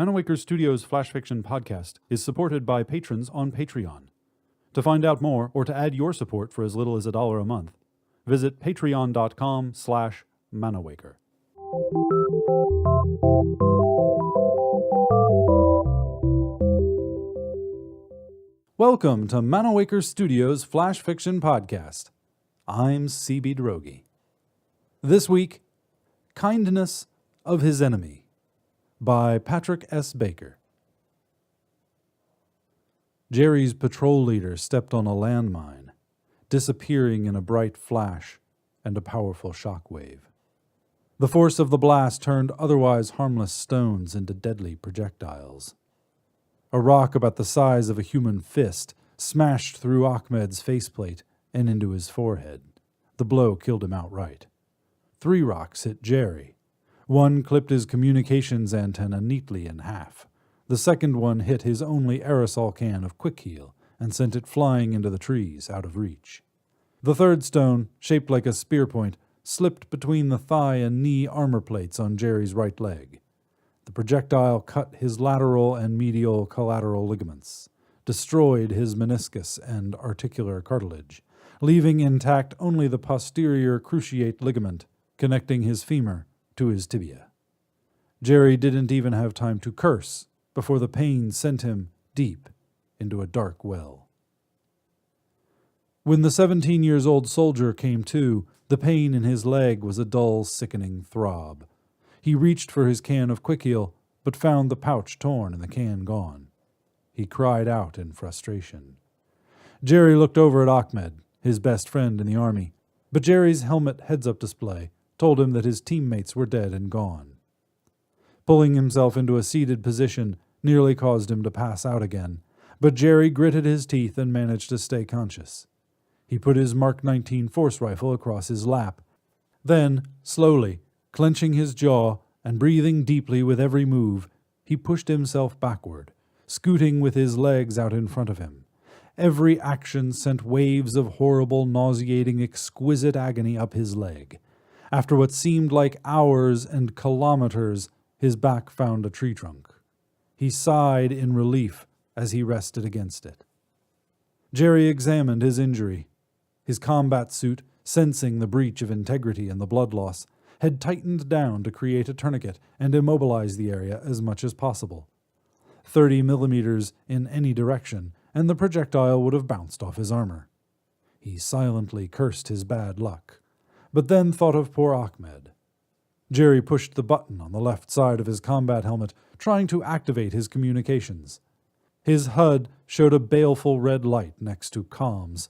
Manawaker Studios Flash Fiction podcast is supported by patrons on Patreon. To find out more or to add your support for as little as $1 a month, visit patreon.com/Manawaker. Welcome to Manawaker Studios Flash Fiction podcast. I'm C.B. Droege. This week, Kindness of His Enemy by Patrick S. Baker. Jerry's patrol leader stepped on a landmine, disappearing in a bright flash and a powerful shockwave. The force of the blast turned otherwise harmless stones into deadly projectiles. A rock about the size of a human fist smashed through Ahmed's faceplate and into his forehead. The blow killed him outright. 3 rocks hit Jerry. One clipped his communications antenna neatly in half. The second one hit his only aerosol can of Quick Heal and sent it flying into the trees out of reach. The third stone, shaped like a spear point, slipped between the thigh and knee armor plates on Jerry's right leg. The projectile cut his lateral and medial collateral ligaments, destroyed his meniscus and articular cartilage, leaving intact only the posterior cruciate ligament connecting his femur to his tibia. Jerry didn't even have time to curse before the pain sent him deep into a dark well. When the 17-year-old soldier came to, the pain in his leg was a dull, sickening throb. He reached for his can of Quick Heal, but found the pouch torn and the can gone. He cried out in frustration. Jerry looked over at Ahmed, his best friend in the army, but Jerry's helmet heads-up display told him that his teammates were dead and gone. Pulling himself into a seated position nearly caused him to pass out again, but Jerry gritted his teeth and managed to stay conscious. He put his Mark 19 force rifle across his lap. Then, slowly, clenching his jaw and breathing deeply with every move, he pushed himself backward, scooting with his legs out in front of him. Every action sent waves of horrible, nauseating, exquisite agony up his leg. After what seemed like hours and kilometers, his back found a tree trunk. He sighed in relief as he rested against it. Jerry examined his injury. His combat suit, sensing the breach of integrity and the blood loss, had tightened down to create a tourniquet and immobilize the area as much as possible. 30 millimeters in any direction, and the projectile would have bounced off his armor. He silently cursed his bad luck, but then thought of poor Ahmed. Jerry pushed the button on the left side of his combat helmet, trying to activate his communications. His HUD showed a baleful red light next to comms.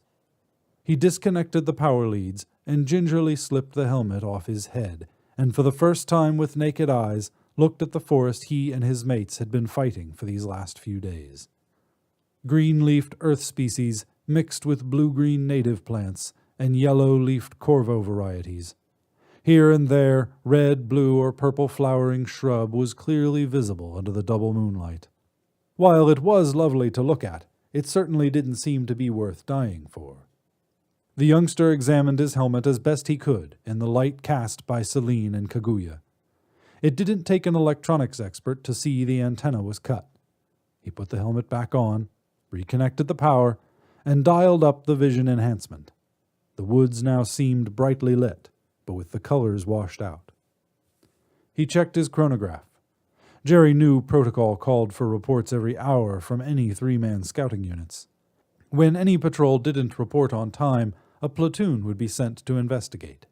He disconnected the power leads and gingerly slipped the helmet off his head, and for the first time with naked eyes, looked at the forest he and his mates had been fighting for these last few days. Green-leafed earth species mixed with blue-green native plants and yellow-leafed corvo varieties. Here and there, red, blue, or purple flowering shrub was clearly visible under the double moonlight. While it was lovely to look at, it certainly didn't seem to be worth dying for. The youngster examined his helmet as best he could in the light cast by Celine and Kaguya. It didn't take an electronics expert to see the antenna was cut. He put the helmet back on, reconnected the power, and dialed up the vision enhancement. The woods now seemed brightly lit, but with the colors washed out. He checked his chronograph. Jerry knew protocol called for reports every hour from any 3-man scouting units. When any patrol didn't report on time, a platoon would be sent to investigate.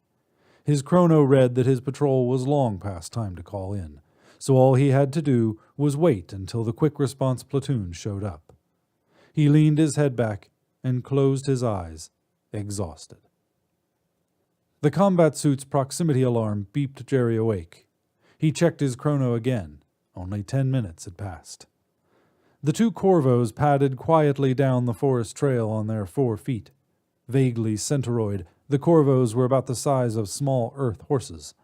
His chrono read that his patrol was long past time to call in, so all he had to do was wait until the quick response platoon showed up. He leaned his head back and closed his eyes, exhausted. The combat suit's proximity alarm beeped Jerry awake. He checked his chrono again. Only 10 minutes had passed. The 2 corvos padded quietly down the forest trail on their 4 feet. Vaguely centauroid, the corvos were about the size of small earth horses.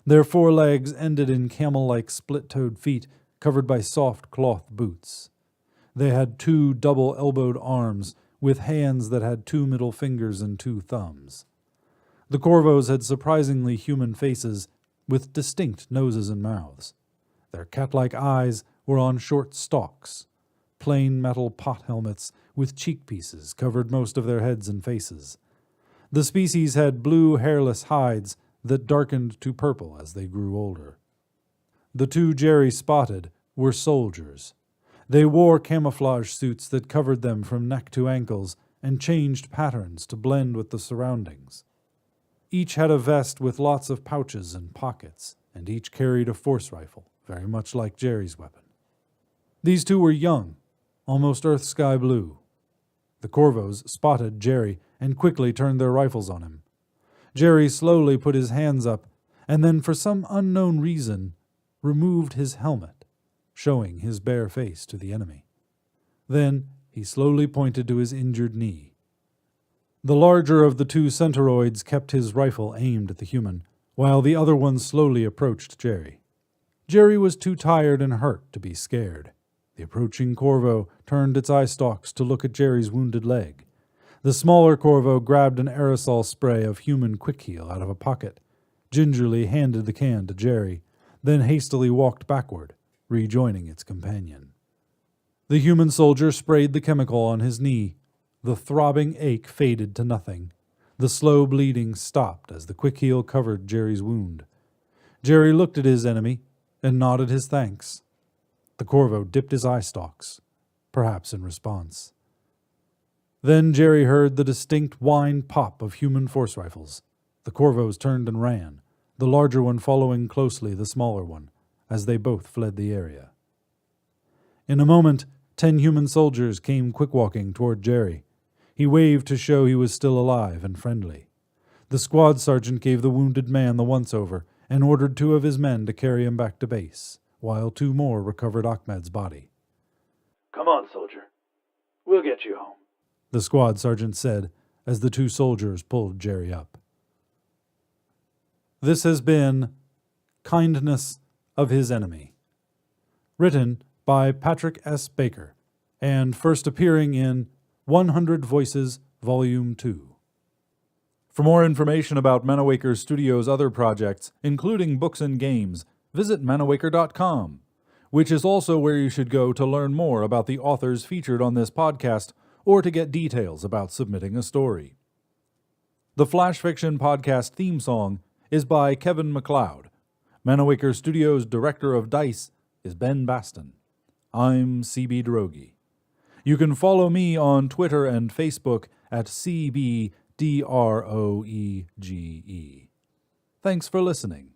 Their 4 legs ended in camel-like split-toed feet covered by soft cloth boots. They had 2 double-elbowed arms with hands that had 2 middle fingers and 2 thumbs. The corvos had surprisingly human faces with distinct noses and mouths. Their cat-like eyes were on short stalks. Plain metal pot helmets with cheek pieces covered most of their heads and faces. The species had blue, hairless hides that darkened to purple as they grew older. The two Jerry spotted were soldiers. They wore camouflage suits that covered them from neck to ankles and changed patterns to blend with the surroundings. Each had a vest with lots of pouches and pockets, and each carried a force rifle, very much like Jerry's weapon. These two were young, almost earth sky blue. The Corvos spotted Jerry and quickly turned their rifles on him. Jerry slowly put his hands up, and then, for some unknown reason, removed his helmet, showing his bare face to the enemy. Then he slowly pointed to his injured knee. The larger of the two Centauroids kept his rifle aimed at the human, while the other one slowly approached Jerry. Jerry was too tired and hurt to be scared. The approaching Corvo turned its eye stalks to look at Jerry's wounded leg. The smaller Corvo grabbed an aerosol spray of human quick heal out of a pocket, gingerly handed the can to Jerry, then hastily walked backward, rejoining its companion. The human soldier sprayed the chemical on his knee. The throbbing ache faded to nothing. The slow bleeding stopped as the quick heal covered Jerry's wound. Jerry looked at his enemy and nodded his thanks. The Corvo dipped his eye stalks, perhaps in response. Then Jerry heard the distinct whine pop of human force rifles. The Corvos turned and ran, the larger one following closely the smaller one, as they both fled the area. In a moment, 10 human soldiers came quick-walking toward Jerry. He waved to show he was still alive and friendly. The squad sergeant gave the wounded man the once-over and ordered 2 of his men to carry him back to base, while 2 more recovered Ahmed's body. "Come on, soldier. We'll get you home," the squad sergeant said as the 2 soldiers pulled Jerry up. This has been Kindness of His Enemy, written by Patrick S. Baker, and first appearing in 100 Voices, Volume 2. For more information about Manawaker Studios' other projects, including books and games, visit manawaker.com, which is also where you should go to learn more about the authors featured on this podcast or to get details about submitting a story. The Flash Fiction Podcast theme song is by Kevin MacLeod. Manawaker Studios' director of DICE is Ben Baston. I'm CB Droege. You can follow me on Twitter and Facebook at CBDROEGE. Thanks for listening.